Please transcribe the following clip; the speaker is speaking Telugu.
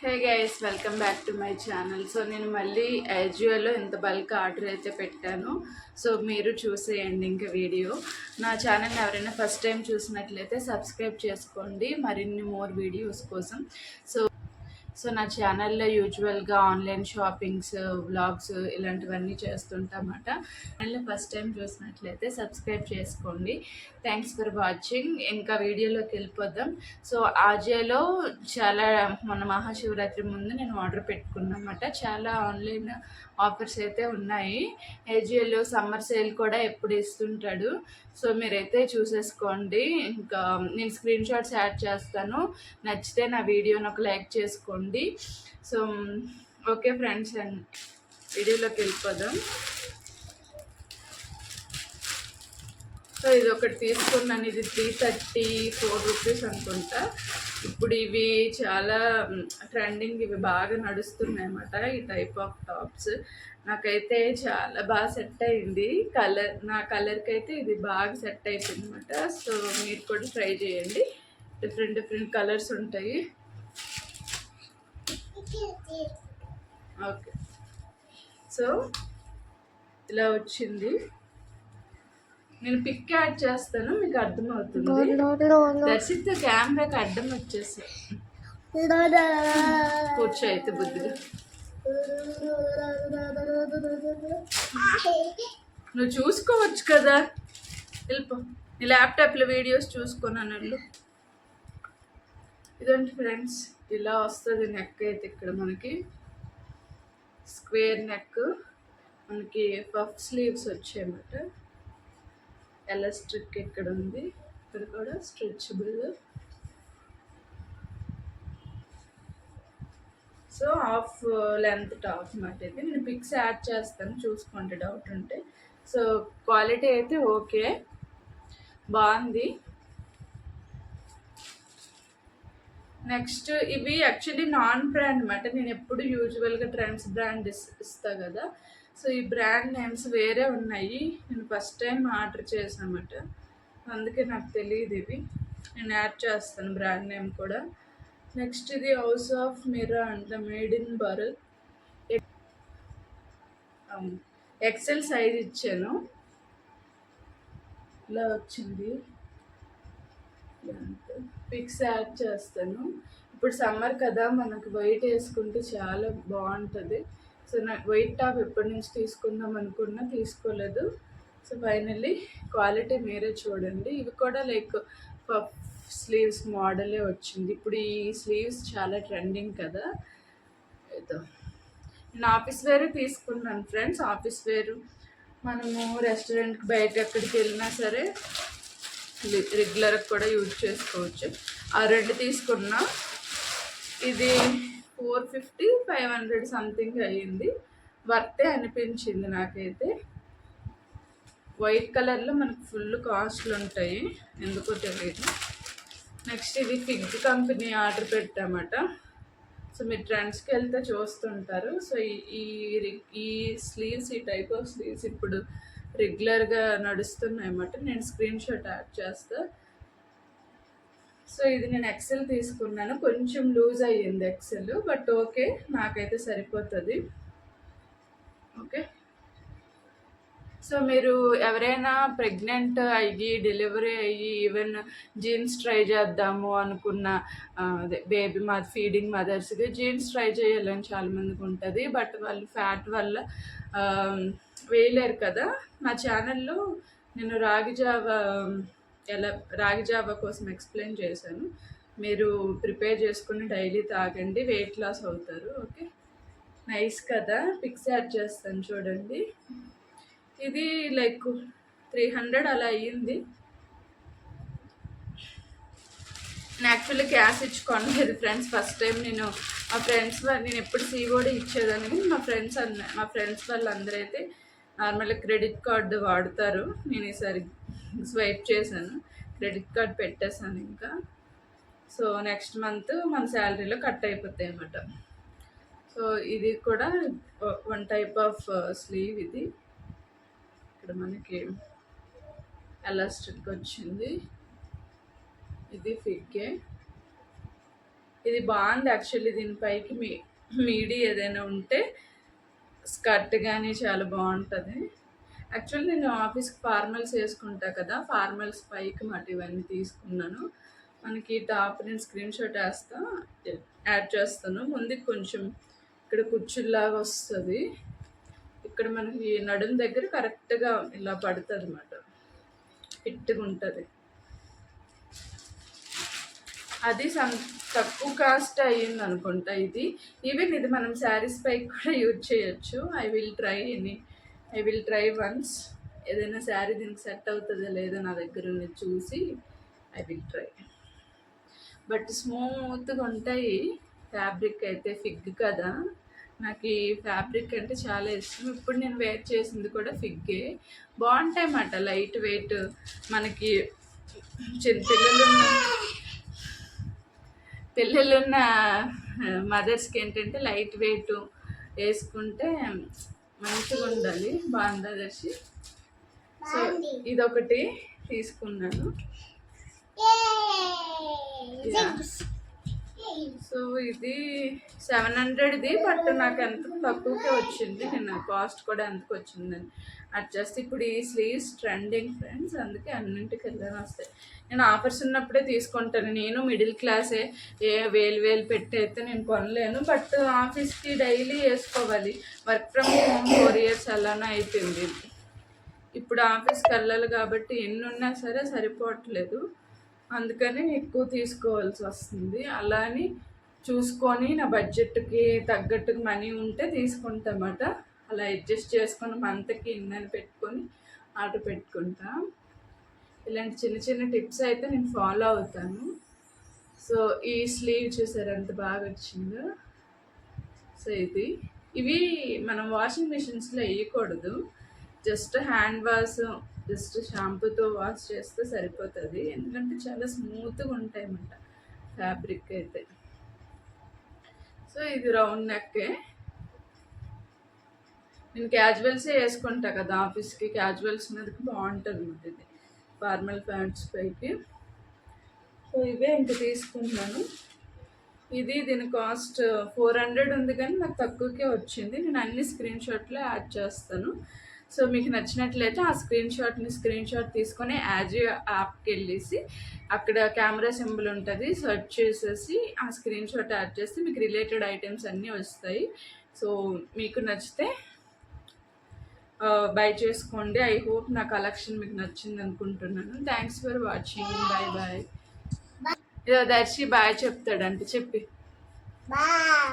Hey guys, welcome back to my channel. So నేను మళ్ళీ అజియోలో ఇంత బల్క్ ఆర్డర్ అయితే పెట్టాను. సో మీరు చూసేయండి ఇంకా వీడియో. నా ఛానల్ని ఎవరైనా ఫస్ట్ టైం చూసినట్లయితే సబ్స్క్రైబ్ చేసుకోండి మరిన్ని మోర్ వీడియోస్ కోసం. సో నా ఛానల్లో యూజువల్గా ఆన్లైన్ షాపింగ్స్, వ్లాగ్స్ ఇలాంటివన్నీ చేస్తుంటామన్నమాట. ఛానల్ని ఫస్ట్ టైం చూసినట్లయితే సబ్స్క్రైబ్ చేసుకోండి. Thanks for watching. ఇంకా వీడియోలోకి వెళ్ళిపోదాం. సో ఆజియోలో చాలా మొన్న మహాశివరాత్రి ముందు నేను ఆర్డర్ పెట్టుకున్నమాట. చాలా ఆన్లైన్ ఆఫర్స్ అయితే ఉన్నాయి. ఏజియోలో సమ్మర్ సేల్ కూడా ఎప్పుడు ఇస్తుంటాడు. సో మీరైతే చూసేసుకోండి. ఇంకా నేను స్క్రీన్ షాట్స్ యాడ్ చేస్తాను. నచ్చితే నా వీడియోని ఒక లైక్ చేసుకోండి. సో ఓకే ఫ్రెండ్స్, అండ్ వీడియోలోకి వెళ్ళిపోదాం. సో ఇది ఒకటి తీసుకున్నాను. ఇది 334 రూపీస్ అనుకుంటా. ఇప్పుడు ఇవి చాలా ట్రెండింగ్, ఇవి బాగా నడుస్తున్నాయి అన్నమాట. ఈ టైప్ ఆఫ్ టాప్స్ నాకైతే చాలా బాగా సెట్ అయింది. నా కలర్కి అయితే ఇది బాగా సెట్ అయిపోయింది అనమాట. సో మీరు కూడా ట్రై చేయండి. డిఫరెంట్ డిఫరెంట్ కలర్స్ ఉంటాయి. ఓకే, సో ఇలా వచ్చింది. నేను పిక్ యాడ్ చేస్తాను, మీకు అర్థమవుతుంది. దర్శిత కెమెరాకి అడ్డం వచ్చేసి కూర్చో అయితే బుద్ధిగా. నువ్వు చూసుకోవచ్చు కదా, వెళ్ళిపో. నీ ల్యాప్టాప్లో వీడియోస్ చూసుకున్నాను వెళ్ళు. ఇదండి ఫ్రెండ్స్, ఇలా వస్తుంది నెక్ అయితే. ఇక్కడ మనకి స్క్వేర్ నెక్, మనకి పఫ్ స్లీవ్స్ వచ్చాయన్నమాట. ఎలాస్టిక్ ఇక్కడ ఉంది, ఇక్కడ కూడా stretchable. So half length top అన్నమాట. ఇది నేను పిక్స్ యాడ్ చేస్తాను, చూసుకోండి డౌట్ ఉంటే. సో క్వాలిటీ అయితే ఓకే, బాగుంది. నెక్స్ట్ ఇవి యాక్చువల్లీ నాన్ బ్రాండ్ అన్నమాట. నేను ఎప్పుడు యూజువల్గా ట్రెండ్స్ బ్రాండ్ ఇస్తా కదా. సో ఈ బ్రాండ్ నేమ్స్ వేరే ఉన్నాయి. నేను ఫస్ట్ టైం ఆర్డర్ చేశాను అన్నమాట, అందుకే నాకు తెలియదు ఇవి. నేను యాడ్ చేస్తాను బ్రాండ్ నేమ్ కూడా. నెక్స్ట్ ఇది హౌస్ ఆఫ్ మిరా అంట, made in Bharat. XL size ఇచ్చాను, ఇలా వచ్చింది. పిక్స్ యాడ్ చేస్తాను. ఇప్పుడు సమ్మర్ కదా, మనకు వైట్ వేసుకుంటే చాలా బాగుంటుంది. సో నాకు వైట్ టాప్ ఎప్పటి నుంచి తీసుకుందాం అనుకున్నా, తీసుకోలేదు. సో ఫైనల్లీ క్వాలిటీ మీరే చూడండి. ఇవి కూడా లైక్ పఫ్ స్లీవ్స్ మోడలే వచ్చింది. ఇప్పుడు ఈ స్లీవ్స్ చాలా ట్రెండింగ్ కదా. ఏదో నేను ఆఫీస్ వేరే తీసుకున్నాను ఫ్రెండ్స్. ఆఫీస్ వేరు మనము రెస్టారెంట్కి బయట ఎక్కడికి వెళ్ళినా సరే రెగ్యులర్గా కూడా యూజ్ చేసుకోవచ్చు. ఆ రెండు తీసుకున్నా. ఇది 450, 500 సంథింగ్ అయ్యింది. వర్తే అనిపించింది నాకైతే. వైట్ కలర్లో మనకు ఫుల్ కాస్ట్లు ఉంటాయి, ఎందుకో తెలియదు. నెక్స్ట్ ఇది ఫిగ్ కంపెనీ ఆర్డర్ పెట్టామట. సో మీరు ట్రెండ్స్కి వెళ్తే చూస్తుంటారు. సో ఈ స్లీవ్స్, ఈ టైప్ ఆఫ్ స్లీవ్స్ ఇప్పుడు రెగ్యులర్గా నడుస్తున్నాయి అన్నమాట. నేను స్క్రీన్ షాట్ యాడ్ చేస్తా. సో ఇది నేను ఎక్సెల్ తీసుకున్నాను, కొంచెం లూజ్ అయ్యింది ఎక్సెల్, బట్ ఓకే, నాకైతే సరిపోతుంది. ఓకే, సో మీరు ఎవరైనా ప్రెగ్నెంట్ అయ్యి, డెలివరీ అయ్యి, ఈవెన్ జీన్స్ ట్రై చేద్దాము అనుకున్న, అదే బేబీ ఫీడింగ్ మదర్స్కి జీన్స్ ట్రై చేయాలని చాలామందికి ఉంటుంది. బట్ వాళ్ళు ఫ్యాట్ వల్ల వేయలేరు కదా. నా ఛానల్లో నేను రాగి జావా కోసం ఎక్స్ప్లెయిన్ చేశాను. మీరు ప్రిపేర్ చేసుకుని డైలీ తాగండి, వెయిట్ లాస్ అవుతారు. ఓకే, నైస్ కదా. పిక్స్ యాడ్ చేస్తాను చూడండి. ఇది లైక్ 300 అలా అయ్యింది. నేను యాక్చువల్లీ క్యాష్ ఇచ్చుకోలేదు ఫ్రెండ్స్. ఫస్ట్ టైం నేను నేను ఎప్పుడు సీఓడి ఇచ్చేదాన్ని. మా ఫ్రెండ్స్ వాళ్ళందరూ అయితే నార్మల్గా క్రెడిట్ కార్డు వాడతారు. నేను ఈసారి స్వైప్ చేశాను, క్రెడిట్ కార్డ్ పెట్టేశాను ఇంకా. సో నెక్స్ట్ మంత్ మన శాలరీలో కట్ అయిపోతాయి అన్నమాట. సో ఇది కూడా వన్ టైప్ ఆఫ్ స్లీవ్. ఇది ఇక్కడ మనకి ఎలాస్టిక్ వచ్చింది. ఇది ఫిగ్గే. ఇది బాగుంది యాక్చువల్లీ. దీనిపైకి మీడి ఏదైనా ఉంటే స్కర్ట్ కానీ చాలా బాగుంటుంది. యాక్చువల్లీ నేను ఆఫీస్కి ఫార్మల్స్ వేసుకుంటా కదా, ఫార్మల్స్ పైకి మాట ఇవన్నీ తీసుకున్నాను. మనకి టాప్ నేను స్క్రీన్ షాట్ యాడ్ చేస్తాను. ముందుకు కొంచెం ఇక్కడ కుచ్చుల్లాగా వస్తుంది, ఇక్కడ మనకి నడుము దగ్గర కరెక్ట్గా ఇలా పడుతుంది అన్నమాట, ఫిట్గా ఉంటుంది. అది తక్కువ కాస్ట్ అయ్యింది అనుకుంటా ఇది. ఈవెన్ ఇది మనం శారీస్ పైకి కూడా యూజ్ చేయొచ్చు. I will try once. ఏదైనా శారీ దీనికి సెట్ అవుతుందో లేదో నా దగ్గర ఉన్నది చూసి ఐ విల్ ట్రై. బట్ స్మూత్గా ఉంటాయి. ఫ్యాబ్రిక్ అయితే ఫిగ్ కదా, నాకు ఈ ఫ్యాబ్రిక్ అంటే చాలా ఇష్టం. ఇప్పుడు నేను వేర్ చేసింది కూడా ఫిగ్గే. బాగుంటాయి అన్నమాట, లైట్ వెయిట్. మనకి పిల్లలున్న మదర్స్కి ఏంటంటే లైట్ వెయిట్ వేసుకుంటే మంచిగా ఉండాలి. బాగుందా దర్శి? సో ఇదొకటి తీసుకున్నాను. సో ఇది 700ది, బట్ నాకు ఎంత తక్కువకే వచ్చింది. నేను కాస్ట్ కూడా ఎంతకు వచ్చిందని అడ్జస్ట్. ఇప్పుడు ఈ స్లీవ్స్ ట్రెండింగ్ ఫ్రెండ్స్, అందుకే అన్నింటికి వెళ్ళని వస్తాయి. నేను ఆఫర్స్ ఉన్నప్పుడే తీసుకుంటాను. నేను మిడిల్ క్లాసే, వేలు పెట్టి అయితే నేను కొనలేను. బట్ ఆఫీస్కి డైలీ వేసుకోవాలి. వర్క్ ఫ్రమ్ హోమ్ 4 years అలానే అయిపోయింది. ఇప్పుడు ఆఫీస్కి వెళ్ళాలి కాబట్టి ఎన్ని ఉన్నా సరే సరిపోవట్లేదు, అందుకని ఎక్కువ తీసుకోవాల్సి వస్తుంది. అలా అని చూసుకొని నా బడ్జెట్కి తగ్గట్టుగా మనీ ఉంటే తీసుకుంటామట. అలా అడ్జస్ట్ చేసుకొని మంత్కి ఇన్నని పెట్టుకొని ఆర్డర్ పెట్టుకుంటా. ఇలాంటి చిన్న చిన్న టిప్స్ అయితే నేను ఫాలో అవుతాను. సో ఈ స్లీవ్ చూసారు ఎంత బాగా వచ్చిందో. సో ఇవి మనం వాషింగ్ మిషన్స్లో వేయకూడదు, జస్ట్ హ్యాండ్ వాష్, జస్ట్ షాంపూతో వాష్ చేస్తే సరిపోతుంది. ఎందుకంటే చాలా స్మూత్గా ఉంటాయి అన్నమాట ఫ్యాబ్రిక్ అయితే. సో ఇది రౌండ్ నెక్కే. నేను క్యాజువల్సే వేసుకుంటా కదా ఆఫీస్కి, క్యాజువల్స్ మీదకి బాగుంటుంది అన్నమాట ఇది, ఫార్మల్ ప్యాంట్స్ పైకి. సో ఇవే ఇంకా తీసుకున్నాను. దీని కాస్ట్ 400 ఉంది, కానీ నాకు తక్కువకే వచ్చింది. నేను అన్ని స్క్రీన్ షాట్లో యాడ్ చేస్తాను. సో మీకు నచ్చినట్లయితే ఆ స్క్రీన్ షాట్ తీసుకొని యాజియో యాప్కి వెళ్ళేసి అక్కడ కెమెరా సింబల్ ఉంటుంది, సెర్చ్ చేసేసి ఆ స్క్రీన్ షాట్ యాడ్ చేస్తే మీకు రిలేటెడ్ ఐటమ్స్ అన్నీ వస్తాయి. సో మీకు నచ్చితే బై చేసుకోండి. ఐ హోప్ నా కలెక్షన్ మీకు నచ్చింది అనుకుంటున్నాను. Thanks for watching. Bye bye. Darshi bye చెప్తాడంటే చెప్పి. బాయ్.